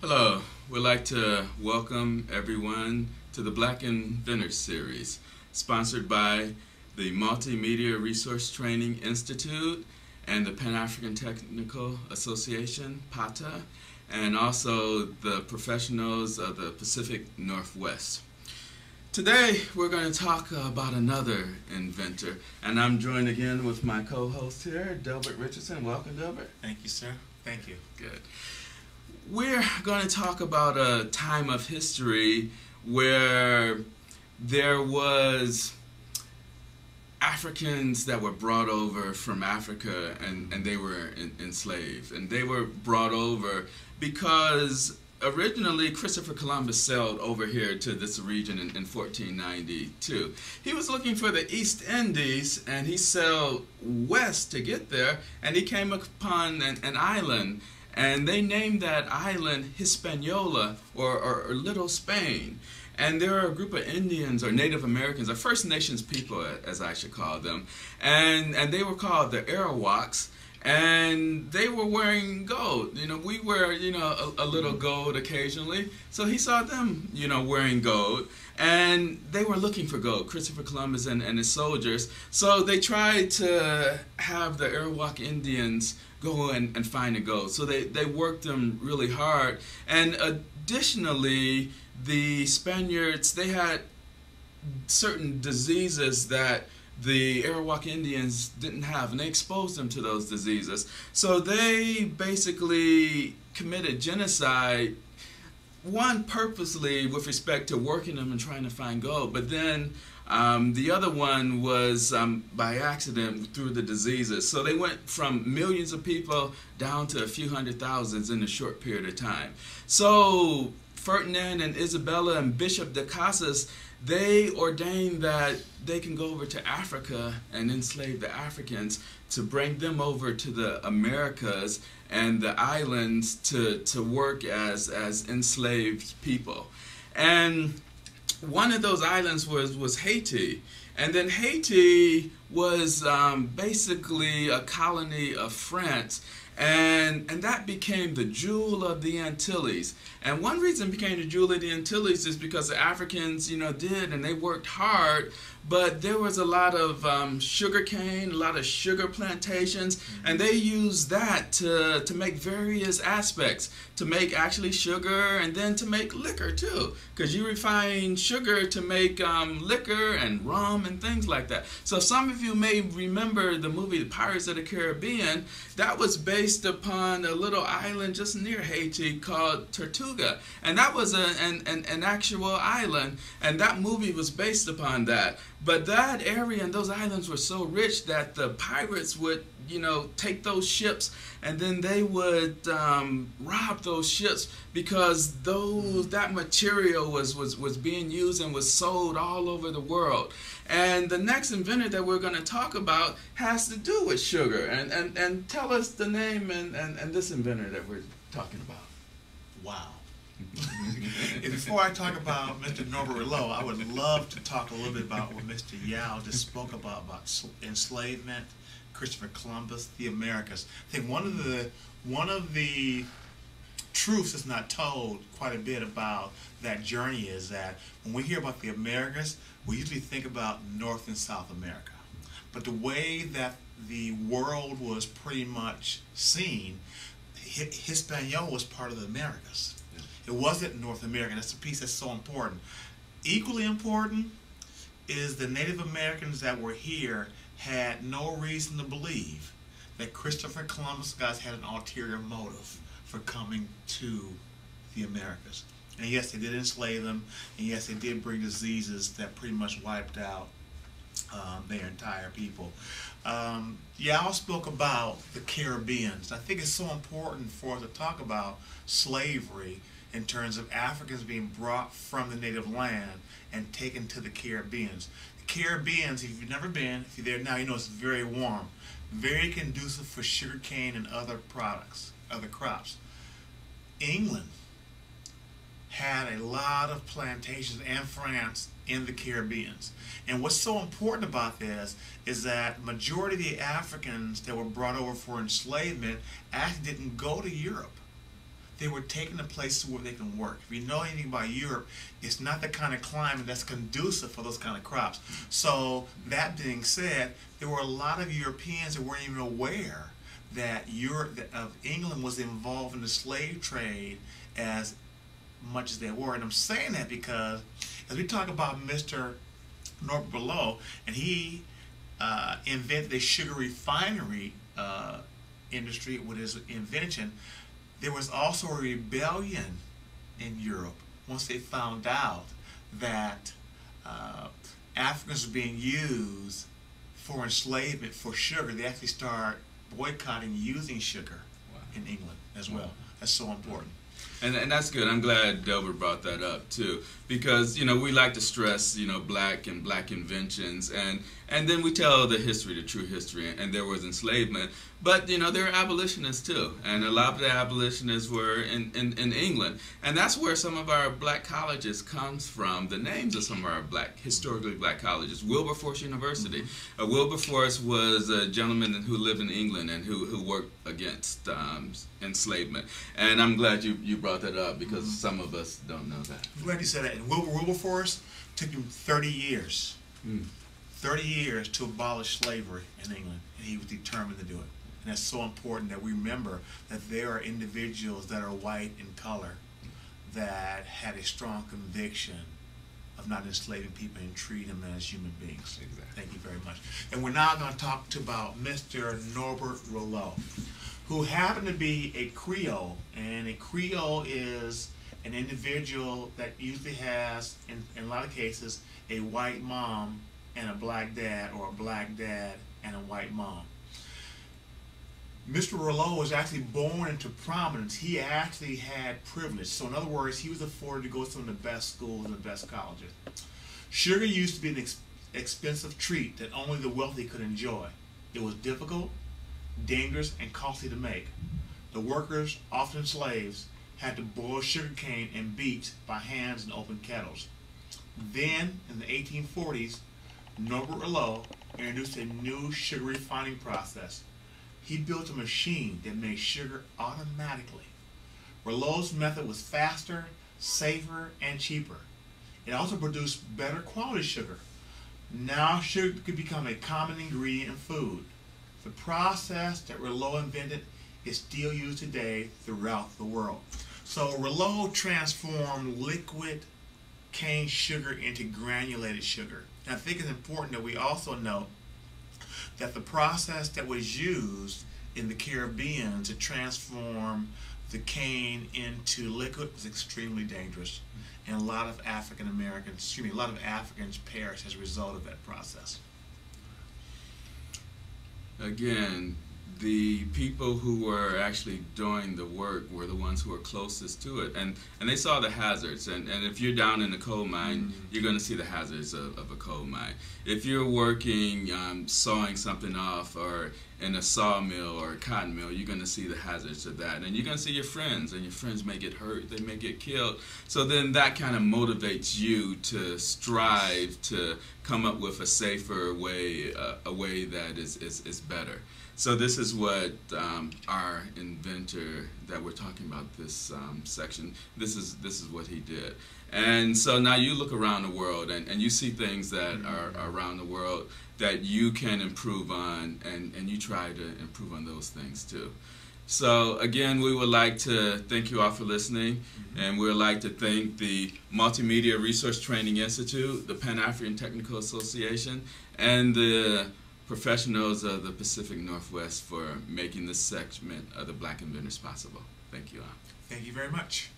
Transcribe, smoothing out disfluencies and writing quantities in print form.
Hello, we'd like to welcome everyone to the Black Inventors Series, sponsored by the Multimedia Resource Training Institute and the Pan-African Technical Association, PATA, and also the professionals of the Pacific Northwest. Today we're going to talk about another inventor, and I'm joined again with my co-host here, Delbert Richardson. Welcome, Delbert. Thank you, sir. Thank you. Good. We're going to talk about a time of history where there was Africans that were brought over from Africa and they were enslaved. And they were brought over because originally Christopher Columbus sailed over here to this region in 1492. He was looking for the East Indies and he sailed west to get there, and he came upon an island. And they named that island Hispaniola, or Little Spain. And there are a group of Indians, or Native Americans, or First Nations people, as I should call them. And they were called the Arawaks. And they were wearing gold. You know, we wear, a little gold occasionally. So he saw them, wearing gold. And they were looking for gold, Christopher Columbus and his soldiers. So they tried to have the Arawak Indians go and find the gold. So they worked them really hard. And additionally, the Spaniards, they had certain diseases that the Arawak Indians didn't have, and they exposed them to those diseases. So they basically committed genocide, one purposely with respect to working them and trying to find gold, but then the other one was by accident through the diseases. So they went from millions of people down to a few hundred thousands in a short period of time. So Ferdinand and Isabella and Bishop de Casas, they ordained that they can go over to Africa and enslave the Africans to bring them over to the Americas and the islands to work as enslaved people. And one of those islands was Haiti. And then Haiti was basically a colony of France. And that became the jewel of the Antilles. And one reason it became the jewel of the Antilles is because the Africans, did, and they worked hard, but there was a lot of sugar cane, a lot of sugar plantations, and they used that to make various aspects, to make actually sugar and then to make liquor too, because you refine sugar to make liquor and rum and things like that. So some of you may remember the movie The Pirates of the Caribbean. That was based upon a little island just near Haiti called Tortuga, and that was an actual island, and that movie was based upon that. But that area and those islands were so rich that the pirates would, take those ships and then they would rob those ships because that material was being used and was sold all over the world. And the next inventor that we're going to talk about has to do with sugar. And tell us the name and this inventor that we're talking about. Wow. Before I talk about Mr. Norbert Rilieux, I would love to talk a little bit about what Mr. Yaw just spoke about enslavement, Christopher Columbus, the Americas. I think one of the truths that's not told quite a bit about that journey is that when we hear about the Americas, we usually think about North and South America. But the way that the world was pretty much seen, Hispaniola was part of the Americas. It wasn't North America. That's the piece that's so important. Equally important is the Native Americans that were here had no reason to believe that Christopher Columbus guys had an ulterior motive for coming to the Americas. And yes, they did enslave them, and yes, they did bring diseases that pretty much wiped out their entire people. Yaw spoke about the Caribbeans. I think it's so important for us to talk about slavery in terms of Africans being brought from the native land and taken to the Caribbeans. The Caribbeans, if you've never been, if you're there now, you know it's very warm, very conducive for sugarcane and other products, other crops. England had a lot of plantations, and France in the Caribbeans. And what's so important about this is that majority of the Africans that were brought over for enslavement actually didn't go to Europe. they were taken to places where they can work. If you know anything about Europe, it's not the kind of climate that's conducive for those kind of crops. So that being said, there were a lot of Europeans that weren't even aware that England was involved in the slave trade as much as they were. And I'm saying that because as we talk about Mr. Norbert Rilieux, and he invented the sugar refinery industry with his invention, there was also a rebellion in Europe once they found out that Africans were being used for enslavement for sugar. They actually started boycotting using sugar in England as well. That's so important. And that's good. I'm glad Delbert brought that up too, because we like to stress black and black inventions, and then we tell the history, the true history, and there was enslavement, but there are abolitionists too, and a lot of the abolitionists were in England, and that's where some of our black colleges comes from. The names of some of our historically black colleges. Wilberforce University. Wilberforce was a gentleman who lived in England and who worked against enslavement, and I'm glad you brought that up because some of us don't know that. I'm glad you said that. And Wilberforce took him 30 years. 30 years to abolish slavery in England, and he was determined to do it. And that's so important that we remember that there are individuals that are white in color that had a strong conviction of not enslaving people and treating them as human beings. Exactly. Thank you very much. And we're now going to talk about Mr. Norbert Rilieux, who happened to be a Creole, and a Creole is an individual that usually has, in a lot of cases, a white mom and a black dad, or a black dad and a white mom. Mr. Rilieux was actually born into prominence. He actually had privilege. So in other words, he was afforded to go to some of the best schools and the best colleges. Sugar used to be an expensive treat that only the wealthy could enjoy. It was difficult, dangerous, and costly to make. The workers, often slaves, had to boil sugar cane and beet by hands in open kettles. Then, in the 1840s, Norbert Rilieux introduced a new sugar refining process. He built a machine that made sugar automatically. Rilieux's method was faster, safer, and cheaper. It also produced better quality sugar. Now sugar could become a common ingredient in food. The process that Rilieux invented is still used today throughout the world. So Rilieux transformed liquid cane sugar into granulated sugar. And I think it's important that we also note that the process that was used in the Caribbean to transform the cane into liquid was extremely dangerous, and a lot of Africans perished as a result of that process. Again, the people who were actually doing the work were the ones who were closest to it, and they saw the hazards. And if you're down in the coal mine, you're going to see the hazards of a coal mine. If you're working sawing something off, or in a sawmill or a cotton mill, you're going to see the hazards of that, and you're going to see your friends, and your friends may get hurt, they may get killed. So then that kind of motivates you to strive to come up with a safer way, a way that is better. So this is what our inventor that we're talking about this section, this is what he did. And so now you look around the world and you see things that are around the world that you can improve on, and you try to improve on those things too. So again, we would like to thank you all for listening, and we would like to thank the Multimedia Resource Training Institute, the Pan-African Technical Association, and the professionals of the Pacific Northwest for making this segment of the Black Inventors possible. Thank you all. Thank you very much.